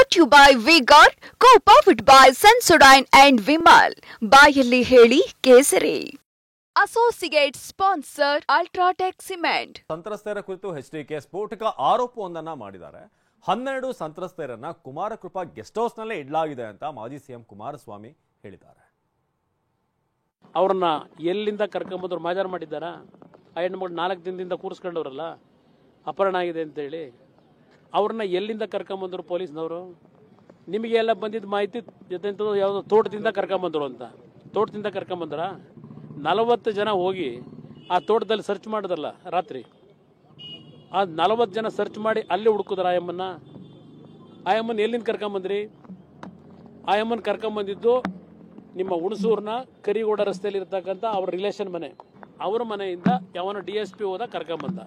brought to you by Vigor, co-powered by Sensodyne and Vimal. ಬಾಯಲ್ಲಿ ಹೇಳಿ ಕೇಸರಿ. Associate sponsor UltraTech cement. ಸಂತ್ರಸ್ತರ ಕುರಿತು ಎಚ್ಡಿಕೆ ಸ್ಫೋಟಕ ಆರೋಪವೊಂದನ್ನ ಮಾಡಿದ್ದಾರೆ. 12 ಸಂತ್ರಸ್ತೆಯರನ್ನ ಕುಮಾರಕೃಪಾ ಗೆಸ್ಟ್ ಹೌಸ್ ನಲ್ಲೇ ಇಡಲಾಗಿದೆ ಅಂತ ಮಾಜಿ ಸಿಎಂ ಕುಮಾರಸ್ವಾಮಿ ಹೇಳಿದ್ದಾರೆ. ಅವ್ರನ್ನ ಎಲ್ಲಿಂದ ಕರ್ಕೊಂಬಂದ್ರು ಮಾಜಾರ್ ಮಾಡಿದ್ದಾರಾ? ಆ ಹೆಣ್ಮಗಳು 4 ದಿನದಿಂದ ಕೂರಿಸ್ಕೊಂಡವ್ರಲ್ಲ, ಅಪಹರಣ ಆಗಿದೆ ಅಂತೇಳಿ ಅವ್ರನ್ನ ಎಲ್ಲಿಂದ ಕರ್ಕೊಂಬಂದ್ರು ಪೊಲೀಸ್ನವರು? ನಿಮಗೆ ಎಲ್ಲ ಬಂದಿದ್ದ ಮಾಹಿತಿ ಜೊತೆಂಥದ್ದು ಯಾವುದೋ ತೋಟದಿಂದ ಕರ್ಕೊಂಬಂದ್ರು ಅಂತ. ತೋಟದಿಂದ ಕರ್ಕೊಂಬಂದ್ರ 40 ಜನ ಹೋಗಿ ಆ ತೋಟದಲ್ಲಿ ಸರ್ಚ್ ಮಾಡಿದ್ರಲ್ಲ ರಾತ್ರಿ. ಆ 40 ಜನ ಸರ್ಚ್ ಮಾಡಿ ಅಲ್ಲಿ ಹುಡುಕಿದ್ರ ಆಯಮ್ಮನ ಎಲ್ಲಿಂದ ಕರ್ಕೊಂಬಂದ್ರಿ? ಆಯಮ್ಮನ ಕರ್ಕೊಂಬಂದಿದ್ದು ನಿಮ್ಮ ಹುಣಸೂರಿನ ಕರಿಗೌಡ ರಸ್ತೆಯಲ್ಲಿ ಇರ್ತಕ್ಕಂಥ ಅವ್ರ ರಿಲೇಷನ್ ಮನೆ. ಅವ್ರ ಮನೆಯಿಂದ ಯಾವನೋ DSP ಹೋದ ಕರ್ಕೊಂಬಂದ.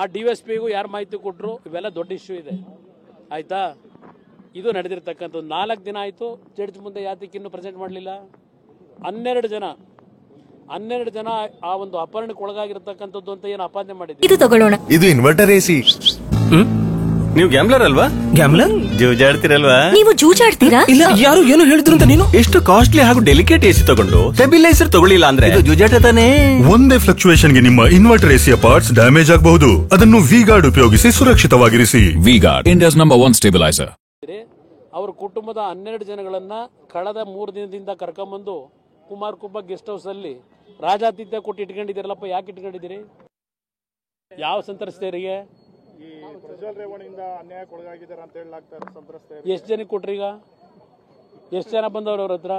ಆ DSPಗೂ ಯಾರು ಮಾಹಿತಿ ಕೊಟ್ಟರು? ಇವೆಲ್ಲ ದೊಡ್ಡ ಇಶ್ಯೂ ಇದೆ, ಆಯಿತಾ? ಇದು ನಡೆದಿರ್ತಕ್ಕಂಥದ್ದು 4 ದಿನ ಆಯಿತು. ಜಡ್ಜ್ ಮುಂದೆ ಯಾತಕ್ಕೆ ಇನ್ನೂ ಪ್ರೆಸೆಂಟ್ ಮಾಡಲಿಲ್ಲ? 12 ಜನ ಆ ಒಂದು ಅಪಹರಣಕ್ಕೆ ಒಳಗಾಗಿರ್ತಕ್ಕಂಥದ್ದು ಅಂತ ಏನು ಆಪಾದನೆ ಮಾಡಿದ್ರು. ಇದು ತಗೊಳ್ಳೋಣ. ಇದು ಇನ್ವರ್ಟರ್ AC. ನೀವು ಗ್ಯಾಮ್ಲರ್ ಅಲ್ವಾ? ಗ್ಯಾಮ್ಲರ್ ಜೂಜಾಡ್ತಿರಲ್ವಾ? ನೀವು ಜೂಜಾಡ್ತೀರಾ? ಇಲ್ಲ, ಯಾರು ಏನು ಹೇಳಿದ್ರು ಅಂತ ನೀನು ಎಷ್ಟು ಕಾಸ್ಟ್ಲಿ ಹಾಗೂ ಡೆಲಿಕೇಟ್ AC ತಗೊಂಡು ಸ್ಟೆಬಿಲೈಸರ್ ತಗೊಳ್ಳಿಲ್ಲ ಅಂದ್ರೆ ಇದು ಜೂಜಾಟ ತಾನೇ. ಒಂದೇ ಫ್ಲಕ್ಚುಯೇಷನ್ ಗೆ ನಿಮ್ಮ ಇನ್ವರ್ಟರ್ AC ಪಾರ್ಟ್ಸ್ ಡ್ಯಾಮೇಜ್ ಆಗಬಹುದು. ಅದನ್ನು ವಿಗಾರ್ಡ್ ಉಪಯೋಗಿಸಿ ಸುರಕ್ಷಿತವಾಗಿರಿಸಿ. V-Guard, India's number 1 stabiliser. ಅವ್ರ ಕುಟುಂಬದ 12 ಜನಗಳನ್ನ ಕಳೆದ 3 ದಿನದಿಂದ ಕರ್ಕೊಂಬಂದು ಕುಮಾರಕೃಪಾ ಗೆಸ್ಟ್ ಹೌಸ್ ಅಲ್ಲಿ ರಾಜಾತಿಥ್ಯ ಕೊಟ್ಟು ಇಟ್ಕೊಂಡಿದ್ದೀರಲ್ಲಪ್ಪ. ಯಾಕೆ ಇಟ್ಕೊಂಡಿದ್ದೀರಿ? ಯಾವ ಸಂತ್ರಸ್ತೆಯರಿಗೆ? ಎಷ್ಟು ಜನಕ್ಕೆ ಕೊಟ್ರಿ? ಈಗ ಎಷ್ಟು ಜನ ಬಂದವ್ರು ಅವ್ರ ಹತ್ರ?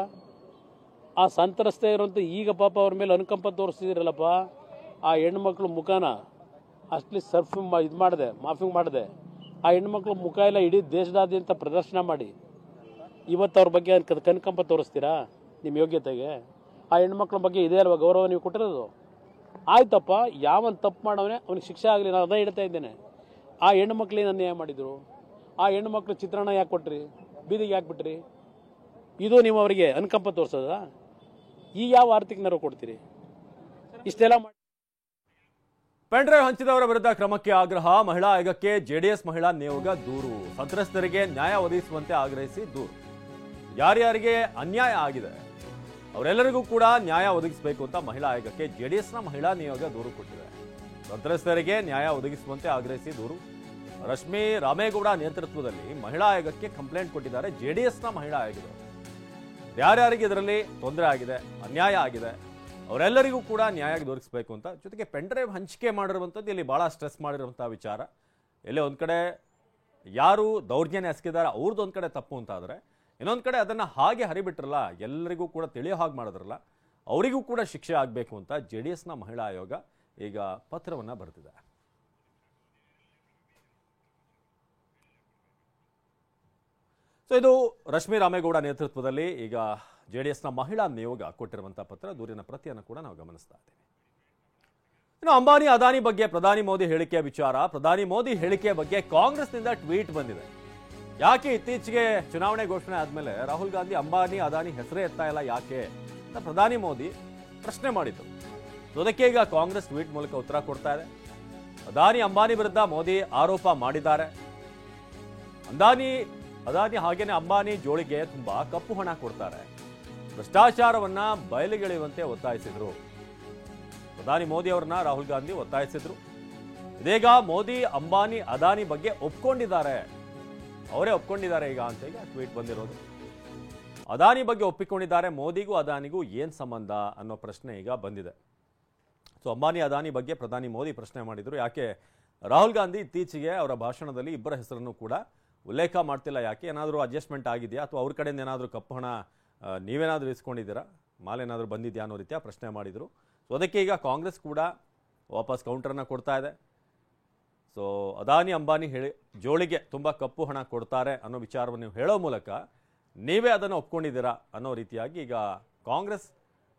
ಆ ಸಂತ್ರಸ್ತೆಯರು ಅಂತ ಈಗ ಪಾಪ ಅವ್ರ ಮೇಲೆ ಅನುಕಂಪ ತೋರಿಸ್ತಿದ್ದೀರಲ್ಲಪ್ಪ. ಆ ಹೆಣ್ಮಕ್ಳು ಮುಖಾನ ಅಷ್ಟಲಿ ಇದು ಮಾಡಿದೆ, ಮಾಫಿಂಗ್ ಮಾಡಿದೆ. ಆ ಹೆಣ್ಮಕ್ಳು ಮುಖ ಎಲ್ಲ ಇಡೀ ದೇಶದಾದ್ಯಂತ ಪ್ರದರ್ಶನ ಮಾಡಿ ಇವತ್ತು ಅವ್ರ ಬಗ್ಗೆ ಕನುಕಂಪ ತೋರಿಸ್ತೀರಾ ನಿಮ್ಮ ಯೋಗ್ಯತೆಗೆ? ಆ ಹೆಣ್ಮಕ್ಳ ಬಗ್ಗೆ ಇದೇ ಅಲ್ವಾ ಗೌರವ ನೀವು ಕೊಟ್ಟಿರೋದು? ಆಯ್ತಪ್ಪ, ಯಾವನ್ ತಪ್ಪು ಮಾಡವನೇ ಅವ್ನಿಗೆ ಶಿಕ್ಷೆ ಆಗಲಿ, ನಾನು ಅದೇ ಹೇಳ್ತಾ ಇದ್ದೇನೆ. ಆ ಹೆಣ್ಮಕ್ಳೇನು ಅನ್ಯಾಯ ಮಾಡಿದರು? ಆ ಹೆಣ್ಮಕ್ಳು ಚಿತ್ರಣ ಯಾಕೆ ಕೊಟ್ರಿ? ಬೀದಿಗೆ ಯಾಕೆ ಬಿಟ್ರಿ? ಇದು ನೀವು ಅವರಿಗೆ ಅನುಕಂಪ ತೋರಿಸೋದಾ? ಈಗ ಯಾವ ಆರ್ಥಿಕ ನೆರವು ಕೊಡ್ತೀರಿ? ಇಷ್ಟೆಲ್ಲ ಮಾಡಿ ಪೆನ್ ಡ್ರೈವ್ ಹಂಚಿದವರ ವಿರುದ್ಧ ಕ್ರಮಕ್ಕೆ ಆಗ್ರಹ. ಮಹಿಳಾ ಆಯೋಗಕ್ಕೆ JDS ಮಹಿಳಾ ನಿಯೋಗ ದೂರು. ಸಂತ್ರಸ್ತರಿಗೆ ನ್ಯಾಯ ಒದಗಿಸುವಂತೆ ಆಗ್ರಹಿಸಿ ದೂರು. ಯಾರ್ಯಾರಿಗೆ ಅನ್ಯಾಯ ಆಗಿದೆ ಅವರೆಲ್ಲರಿಗೂ ಕೂಡ ನ್ಯಾಯ ಒದಗಿಸಬೇಕು ಅಂತ ಮಹಿಳಾ ಆಯೋಗಕ್ಕೆ JDSನ ಮಹಿಳಾ ನಿಯೋಗ ದೂರು ಕೊಟ್ಟಿದೆ. ಸಂತ್ರಸ್ತರಿಗೆ ನ್ಯಾಯ ಒದಗಿಸುವಂತೆ ಆಗ್ರಹಿಸಿ ದೂರು. ರಶ್ಮಿ ರಾಮೇಗೌಡ ನೇತೃತ್ವದಲ್ಲಿ ಮಹಿಳಾ ಆಯೋಗಕ್ಕೆ ಕಂಪ್ಲೇಂಟ್ ಕೊಟ್ಟಿದ್ದಾರೆ JDSನ ಮಹಿಳಾ ಆಯೋಗದವರು. ಯಾರ್ಯಾರಿಗೆ ಇದರಲ್ಲಿ ತೊಂದರೆ ಆಗಿದೆ, ಅನ್ಯಾಯ ಆಗಿದೆ ಅವರೆಲ್ಲರಿಗೂ ಕೂಡ ನ್ಯಾಯ ದೊರಕಿಸಬೇಕು ಅಂತ. ಜೊತೆಗೆ ಪೆನ್ ಡ್ರೈವ್ ಹಂಚಿಕೆ ಮಾಡಿರುವಂಥದ್ದು ಇಲ್ಲಿ ಭಾಳ ಸ್ಟ್ರೆಸ್ ಮಾಡಿರುವಂಥ ವಿಚಾರ. ಎಲ್ಲೇ ಒಂದು ಕಡೆ ಯಾರು ದೌರ್ಜನ್ಯ ಎಸಗಿದ್ದಾರೆ ಅವ್ರದ್ದು ಒಂದು ಕಡೆ ತಪ್ಪು ಅಂತ ಆದರೆ, ಇನ್ನೊಂದು ಕಡೆ ಅದನ್ನು ಹಾಗೆ ಹರಿಬಿಟ್ರಲ್ಲ, ಎಲ್ಲರಿಗೂ ಕೂಡ ತಿಳಿಯೋ ಹಾಗೆ ಮಾಡಿದ್ರಲ್ಲ, ಅವರಿಗೂ ಕೂಡ ಶಿಕ್ಷೆ ಆಗಬೇಕು ಅಂತ JDSನ ಮಹಿಳಾ ಆಯೋಗ ಈಗ ಪತ್ರವನ್ನು ಬರೆದಿದೆ. ಸೊ ಇದು ರಶ್ಮಿ ರಾಮೇಗೌಡ ನೇತೃತ್ವದಲ್ಲಿ ಈಗ JDSನ ಮಹಿಳಾ ನಿಯೋಗ ಕೊಟ್ಟಿರುವಂಥ ಪತ್ರ. ದೂರಿನ ಪ್ರತಿಯನ್ನು ಕೂಡ ನಾವು ಗಮನಿಸ್ತಾ ಇದ್ದೀವಿ. ಇನ್ನು ಅಂಬಾನಿ ಅದಾನಿ ಬಗ್ಗೆ ಪ್ರಧಾನಿ ಮೋದಿ ಹೇಳಿಕೆಯ ವಿಚಾರ. ಪ್ರಧಾನಿ ಮೋದಿ ಹೇಳಿಕೆಯ ಬಗ್ಗೆ ಕಾಂಗ್ರೆಸ್ನಿಂದ ಟ್ವೀಟ್ ಬಂದಿದೆ. ಯಾಕೆ ಇತ್ತೀಚೆಗೆ ಚುನಾವಣೆ ಘೋಷಣೆ ಆದಮೇಲೆ ರಾಹುಲ್ ಗಾಂಧಿ ಅಂಬಾನಿ ಅದಾನಿ ಹೆಸರೇ ಎತ್ತಾ ಇಲ್ಲ ಯಾಕೆ ಅಂತ ಪ್ರಧಾನಿ ಮೋದಿ ಪ್ರಶ್ನೆ ಮಾಡಿದ್ರು. ಅದಕ್ಕೆ ಈಗ ಕಾಂಗ್ರೆಸ್ ಟ್ವೀಟ್ ಮೂಲಕ ಉತ್ತರ ಕೊಡ್ತಾ ಇದೆ. ಅದಾನಿ ಅಂಬಾನಿ ವಿರುದ್ಧ ಮೋದಿ ಆರೋಪ ಮಾಡಿದ್ದಾರೆ. ಅದಾನಿ ಹಾಗೇನೆ ಅಂಬಾನಿ ಜೋಳಿಗೆ ತುಂಬಾ ಕಪ್ಪು ಹಣ ಕೊಡ್ತಾರೆ, ಭ್ರಷ್ಟಾಚಾರವನ್ನ ಬಯಲಿಗೆಳೆಯುವಂತೆ ಒತ್ತಾಯಿಸಿದ್ರು. ಪ್ರಧಾನಿ ಮೋದಿ ಅವರನ್ನ ರಾಹುಲ್ ಗಾಂಧಿ ಒತ್ತಾಯಿಸಿದ್ರು. ಇದೀಗ ಮೋದಿ ಅಂಬಾನಿ ಅದಾನಿ ಬಗ್ಗೆ ಒಪ್ಕೊಂಡಿದ್ದಾರೆ, ಅವರೇ ಒಪ್ಕೊಂಡಿದ್ದಾರೆ ಈಗ ಅಂತ ಈಗ ಟ್ವೀಟ್ ಬಂದಿರೋದು. ಅದಾನಿ ಬಗ್ಗೆ ಒಪ್ಪಿಕೊಂಡಿದ್ದಾರೆ, ಮೋದಿಗೂ ಅದಾನಿಗೂ ಏನ್ ಸಂಬಂಧ ಅನ್ನೋ ಪ್ರಶ್ನೆ ಈಗ ಬಂದಿದೆ. ಸೊ ಅಂಬಾನಿ ಅದಾನಿ ಬಗ್ಗೆ ಪ್ರಧಾನಿ ಮೋದಿ ಪ್ರಶ್ನೆ ಮಾಡಿದ್ರು. ಯಾಕೆ ರಾಹುಲ್ ಗಾಂಧಿ ಇತ್ತೀಚೆಗೆ ಅವರ ಭಾಷಣದಲ್ಲಿ ಇಬ್ಬರ ಹೆಸರನ್ನು ಕೂಡ ಉಲ್ಲೇಖ ಮಾಡ್ತಿಲ್ಲ, ಯಾಕೆ ಏನಾದರೂ ಅಡ್ಜಸ್ಟ್ಮೆಂಟ್ ಆಗಿದೆಯಾ ಅಥವಾ ಅವ್ರ ಕಡೆಯಿಂದ ಏನಾದರೂ ಕಪ್ಪು ಹಣ ನೀವೇನಾದರೂ ಇಸ್ಕೊಂಡಿದ್ದೀರಾ, ಮಾಲೇನಾದರೂ ಬಂದಿದೆಯಾ ಅನ್ನೋ ರೀತಿಯ ಪ್ರಶ್ನೆ ಮಾಡಿದರು. ಸೊ ಅದಕ್ಕೆ ಈಗ ಕಾಂಗ್ರೆಸ್ ಕೂಡ ವಾಪಸ್ ಕೌಂಟರ್ನ ಕೊಡ್ತಾ ಇದೆ. ಸೊ ಅದಾನಿ ಅಂಬಾನಿ ಜೋಳಿಗೆ ತುಂಬ ಕಪ್ಪು ಹಣ ಕೊಡ್ತಾರೆ ಅನ್ನೋ ವಿಚಾರವನ್ನು ನೀವು ಹೇಳೋ ಮೂಲಕ ನೀವೇ ಅದನ್ನು ಒಪ್ಕೊಂಡಿದ್ದೀರಾ ಅನ್ನೋ ರೀತಿಯಾಗಿ ಈಗ ಕಾಂಗ್ರೆಸ್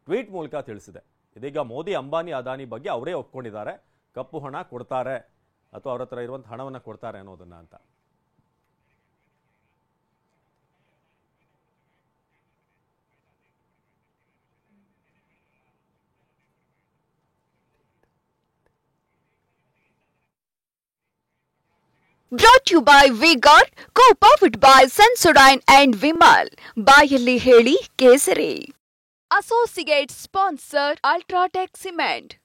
ಟ್ವೀಟ್ ಮೂಲಕ ತಿಳಿಸಿದೆ. ಇದೀಗ ಮೋದಿ ಅಂಬಾನಿ ಅದಾನಿ ಬಗ್ಗೆ ಅವರೇ ಒಪ್ಕೊಂಡಿದ್ದಾರೆ, ಕಪ್ಪು ಹಣ ಕೊಡ್ತಾರೆ ಅಥವಾ ಅವ್ರ ಹತ್ರ ಇರುವಂಥ ಹಣವನ್ನು ಕೊಡ್ತಾರೆ ಅನ್ನೋದನ್ನ ಅಂತ. Brought to you by V-Guard, co-powered by Sensodyne and Vimal. ಬಾಯಲ್ಲಿ ಹೇಳಿ ಕೇಸರಿ. Associate sponsor Ultratech Cement.